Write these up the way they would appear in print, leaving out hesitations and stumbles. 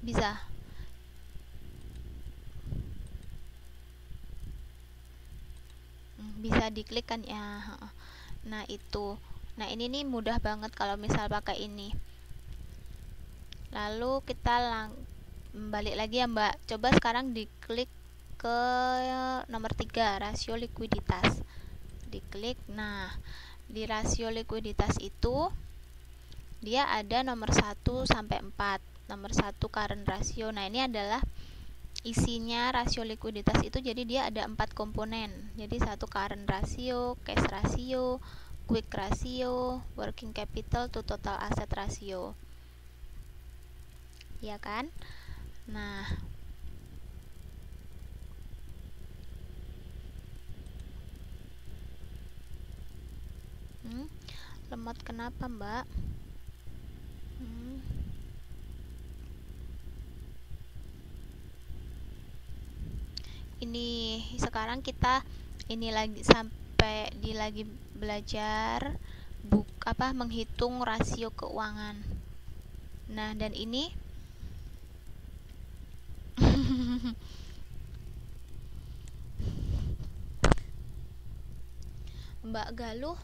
bisa diklik kan ya. Nah itu, nah ini nih mudah banget kalau misal pakai ini. Lalu kita balik lagi ya Mbak, coba sekarang diklik ke nomor 3, rasio likuiditas. Diklik. Nah di rasio likuiditas itu dia ada nomor 1 sampai 4. Nomor 1 current ratio. Nah ini adalah isinya rasio likuiditas itu, jadi dia ada 4 komponen. Jadi 1 current ratio, cash ratio, quick ratio, working capital to total asset ratio, ya kan? Nah lemot kenapa Mbak? Ini sekarang kita ini lagi sampai lagi belajar menghitung rasio keuangan. Nah dan ini Mbak Galuh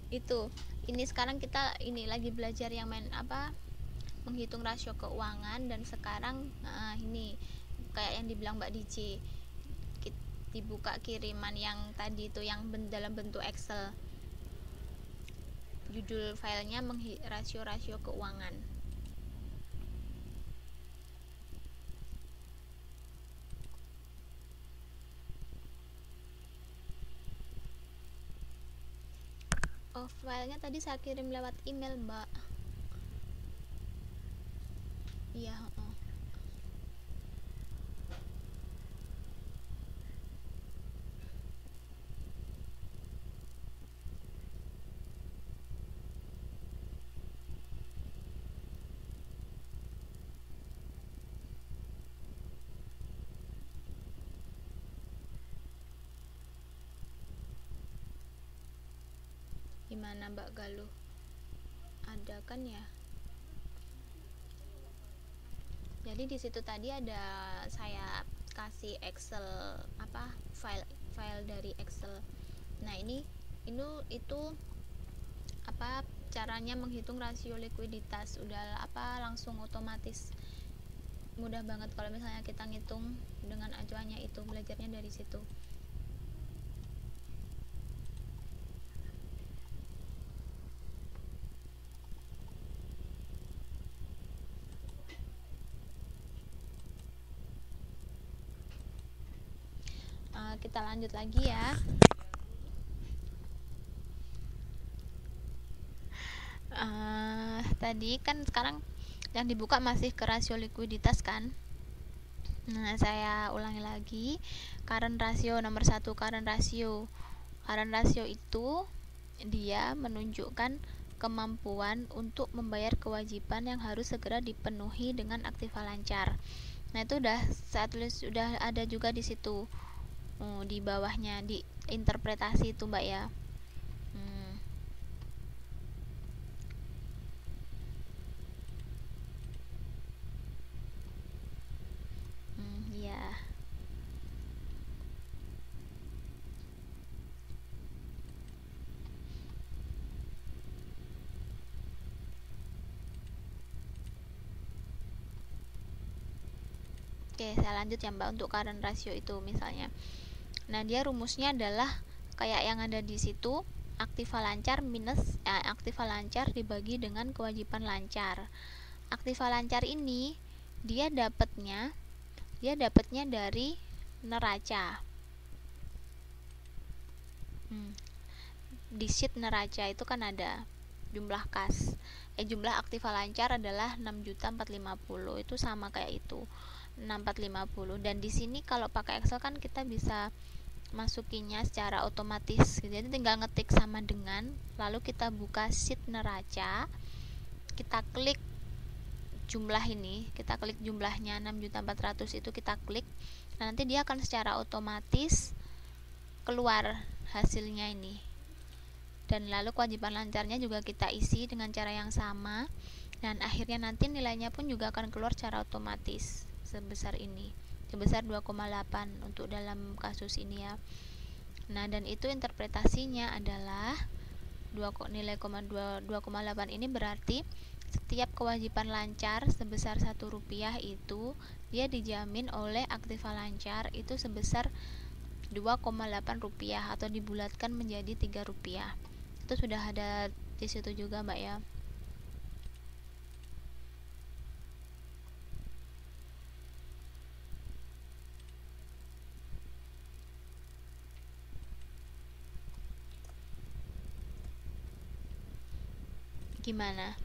itu ini sekarang kita ini lagi belajar yang menghitung rasio keuangan. Dan sekarang ini kayak yang dibilang Mbak DJ, dibuka kiriman yang tadi itu yang dalam bentuk Excel, judul filenya rasio keuangan. Filenya tadi saya kirim lewat email Mbak. Iya. Gimana Mbak Galuh? Ada kan ya? Jadi di situ tadi ada saya kasih Excel file dari Excel. Nah itu caranya menghitung rasio likuiditas. Udah langsung otomatis, mudah banget kalau misalnya kita ngitung dengan acuannya itu, belajarnya dari situ. Kita lanjut lagi ya. Tadi kan sekarang yang dibuka masih ke rasio likuiditas kan. Nah saya ulangi lagi, current ratio nomor 1, current ratio itu dia menunjukkan kemampuan untuk membayar kewajiban yang harus segera dipenuhi dengan aktiva lancar. Nah itu saya tulis, udah ada juga di situ di bawahnya di interpretasi itu Mbak ya. Ya. Oke, saya lanjut ya Mbak untuk current ratio itu misalnya. Nah, dia rumusnya adalah kayak yang ada di situ, aktiva lancar minus aktiva lancar dibagi dengan kewajiban lancar. Aktiva lancar ini dia dapatnya dari neraca. Di sheet neraca itu kan ada jumlah kas. Jumlah aktiva lancar adalah 6.450.000. Itu sama kayak itu. 6.450. Dan di sini kalau pakai Excel kan kita bisa masukinnya secara otomatis. Jadi tinggal ngetik sama dengan, lalu kita buka sheet neraca, kita klik jumlah ini, kita klik jumlahnya 6.400.000 itu kita klik. Nah, nanti dia akan secara otomatis keluar hasilnya ini. Dan lalu kewajiban lancarnya juga kita isi dengan cara yang sama, dan akhirnya nanti nilainya pun juga akan keluar secara otomatis sebesar ini, sebesar 2,8 untuk dalam kasus ini ya. Nah, dan itu interpretasinya adalah nilai 2,8 ini berarti setiap kewajiban lancar sebesar Rp1 itu dia dijamin oleh aktiva lancar itu sebesar Rp2,8 atau dibulatkan menjadi Rp3. Itu sudah ada di situ juga, Mbak ya. Gimana?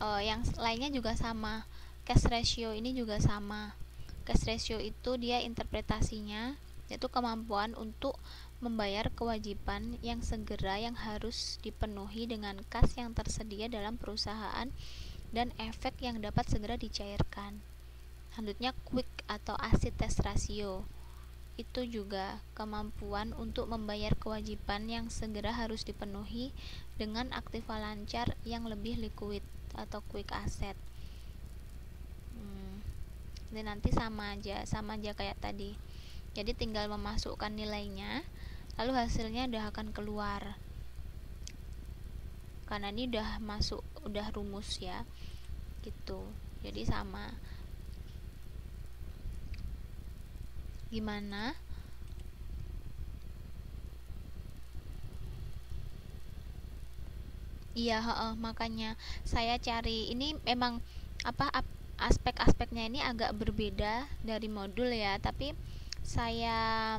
Yang lainnya juga sama. Cash ratio ini juga sama. Cash ratio itu dia interpretasinya yaitu kemampuan untuk membayar kewajiban yang segera yang harus dipenuhi dengan kas yang tersedia dalam perusahaan dan efek yang dapat segera dicairkan. Selanjutnya quick atau acid test ratio itu juga kemampuan untuk membayar kewajiban yang segera harus dipenuhi dengan aktiva lancar yang lebih liquid atau quick asset. Dan nanti sama aja kayak tadi. Jadi tinggal memasukkan nilainya, lalu hasilnya udah akan keluar. Karena ini udah rumus ya. Gitu. Jadi sama. Gimana? Iya, makanya saya cari ini memang aspek-aspeknya ini agak berbeda dari modul ya, tapi saya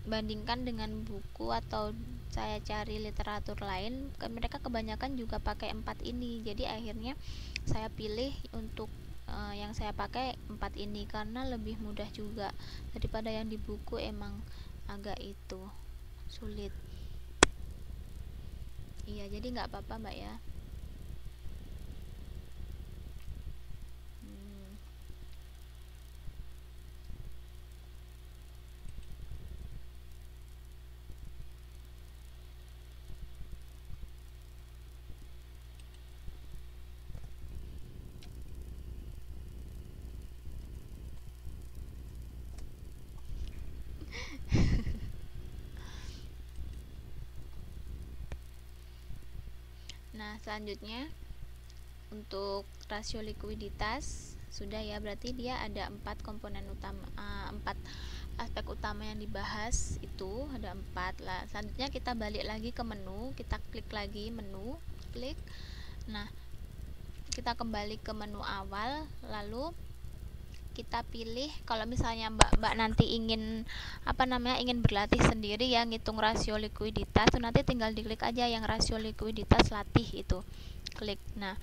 bandingkan dengan buku atau saya cari literatur lain, mereka kebanyakan juga pakai 4 ini. Jadi akhirnya saya pilih untuk yang saya pakai 4 ini karena lebih mudah juga daripada yang di buku, emang agak itu sulit. Iya, jadi nggak apa-apa Mbak ya. Nah, selanjutnya untuk rasio likuiditas sudah ya, berarti dia ada 4 komponen utama, 4 aspek utama yang dibahas itu ada 4 lah. Selanjutnya kita balik lagi ke menu, kita klik lagi menu, klik. Nah, kita kembali ke menu awal, lalu kita pilih kalau misalnya Mbak nanti ingin ingin berlatih sendiri ya ngitung rasio likuiditas, tuh nanti tinggal diklik aja yang rasio likuiditas latih itu, klik. Nah,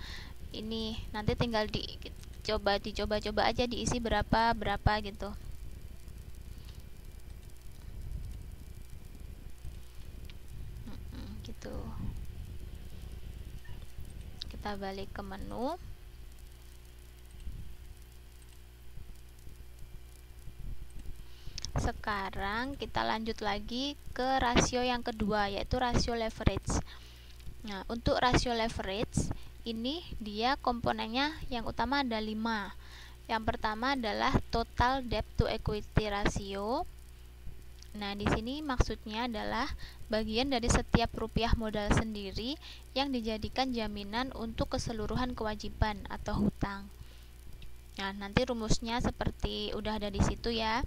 ini nanti tinggal dicoba aja diisi berapa gitu. Gitu. Kita balik ke menu. Sekarang kita lanjut lagi ke rasio yang kedua, yaitu rasio leverage. Nah, untuk rasio leverage ini dia komponennya yang utama ada 5. Yang pertama adalah total debt to equity ratio. Nah, di sini maksudnya adalah bagian dari setiap rupiah modal sendiri yang dijadikan jaminan untuk keseluruhan kewajiban atau hutang. Nah, nanti rumusnya seperti udah ada di situ ya.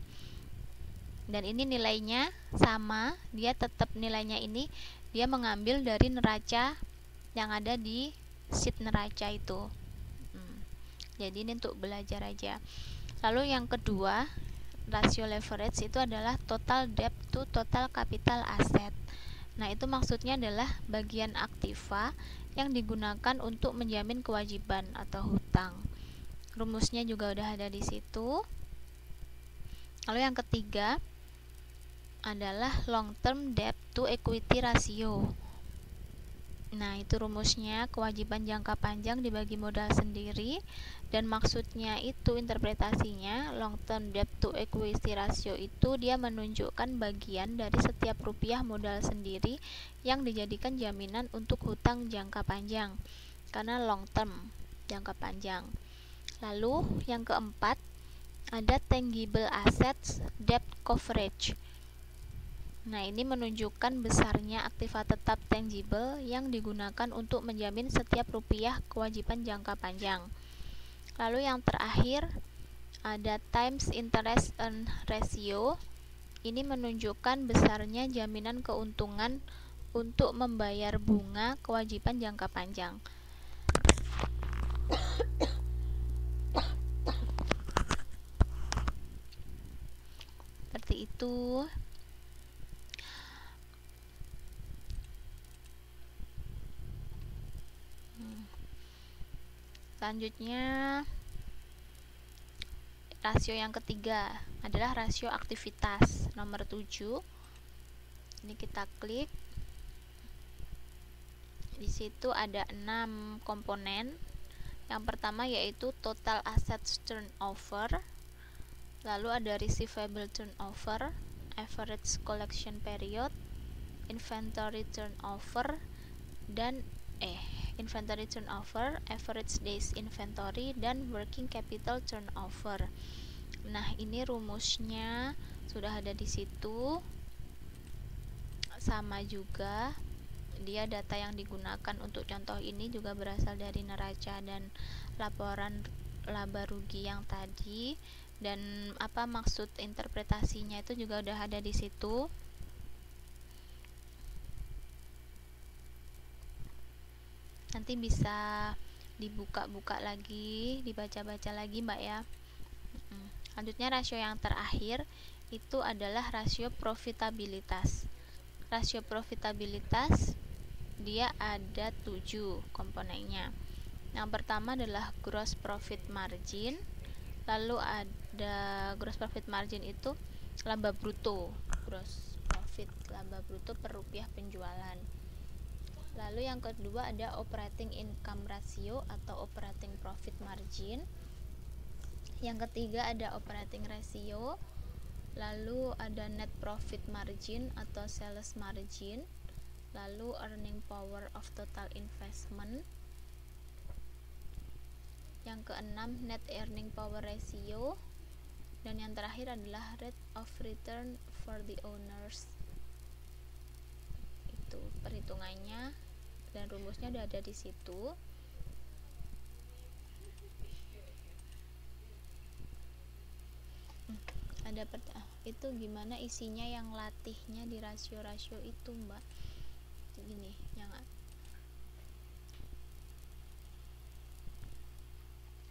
Dan ini nilainya sama, dia tetap nilainya ini dia mengambil dari neraca yang ada di sheet neraca itu. Jadi ini untuk belajar aja. Lalu yang kedua, rasio leverage itu adalah total debt to total capital asset. Nah, itu maksudnya adalah bagian aktiva yang digunakan untuk menjamin kewajiban atau hutang. Rumusnya juga udah ada di situ. Lalu yang ketiga adalah long term debt to equity ratio. Nah, itu rumusnya, kewajiban jangka panjang dibagi modal sendiri, dan maksudnya itu interpretasinya long term debt to equity ratio itu dia menunjukkan bagian dari setiap rupiah modal sendiri yang dijadikan jaminan untuk hutang jangka panjang karena long term, jangka panjang. Lalu yang keempat ada tangible assets debt coverage. Nah, ini menunjukkan besarnya aktiva tetap tangible yang digunakan untuk menjamin setiap rupiah kewajiban jangka panjang. Lalu yang terakhir ada times interest earn ratio. Ini menunjukkan besarnya jaminan keuntungan untuk membayar bunga kewajiban jangka panjang. Seperti itu. Selanjutnya, rasio yang ketiga adalah rasio aktivitas nomor 7. Ini kita klik. Di situ ada 6 komponen. Yang pertama yaitu total assets turnover. Lalu ada receivable turnover, average collection period, inventory turnover, dan inventory turnover, average days inventory, dan working capital turnover. Nah, ini rumusnya sudah ada di situ. Sama juga, dia data yang digunakan untuk contoh ini juga berasal dari neraca dan laporan laba rugi yang tadi, dan apa maksud interpretasinya itu juga udah ada di situ. Nanti bisa dibuka-buka lagi, dibaca-baca lagi Mbak ya. Selanjutnya rasio yang terakhir itu adalah rasio profitabilitas. Rasio profitabilitas dia ada 7 komponennya. Yang pertama adalah gross profit margin. Lalu ada gross profit margin itu laba bruto. Gross profit laba bruto per rupiah penjualan. Lalu yang kedua ada operating income ratio atau operating profit margin. Yang ketiga ada operating ratio. Lalu ada net profit margin atau sales margin. Lalu earning power of total investment. Yang keenam net earning power ratio. Dan yang terakhir adalah rate of return for the owners. Itu perhitungannya dan rumusnya udah ada di situ. Ada itu gimana isinya yang latihnya di rasio-rasio itu Mbak? Gini, yang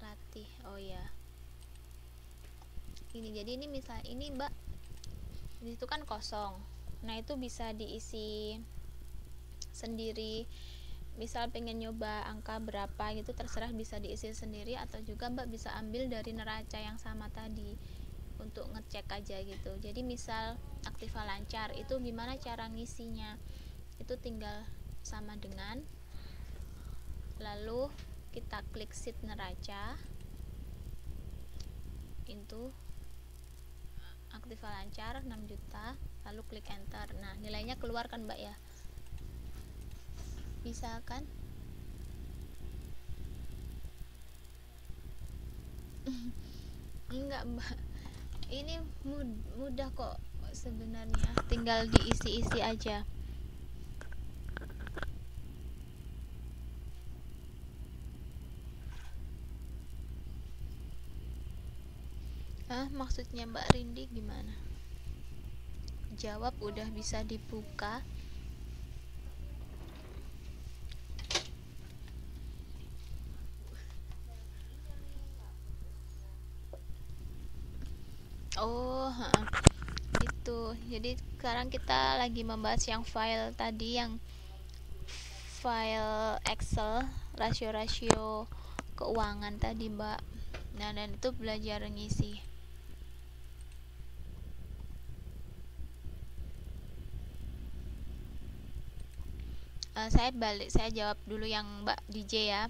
latih. Oh ya. Ini jadi ini misal ini Mbak, itu kan kosong. Nah, itu bisa diisi sendiri. Misal pengen nyoba angka berapa gitu, terserah bisa diisi sendiri, atau juga Mbak bisa ambil dari neraca yang sama tadi untuk ngecek aja gitu. Jadi misal aktiva lancar itu gimana cara ngisinya, itu tinggal sama dengan, lalu kita klik sheet neraca, itu aktiva lancar 6 juta, lalu klik enter. Nah, nilainya keluar kan Mbak ya, bisa kan? Enggak Mbak, ini mudah kok sebenarnya, tinggal diisi-isi aja. Maksudnya Mbak Rindi gimana? Jawab udah bisa dibuka. Oh, itu. Jadi sekarang kita lagi membahas yang file tadi, yang file Excel rasio-rasio keuangan tadi Mbak. Nah, dan itu belajar ngisi. saya jawab dulu yang Mbak DJ ya.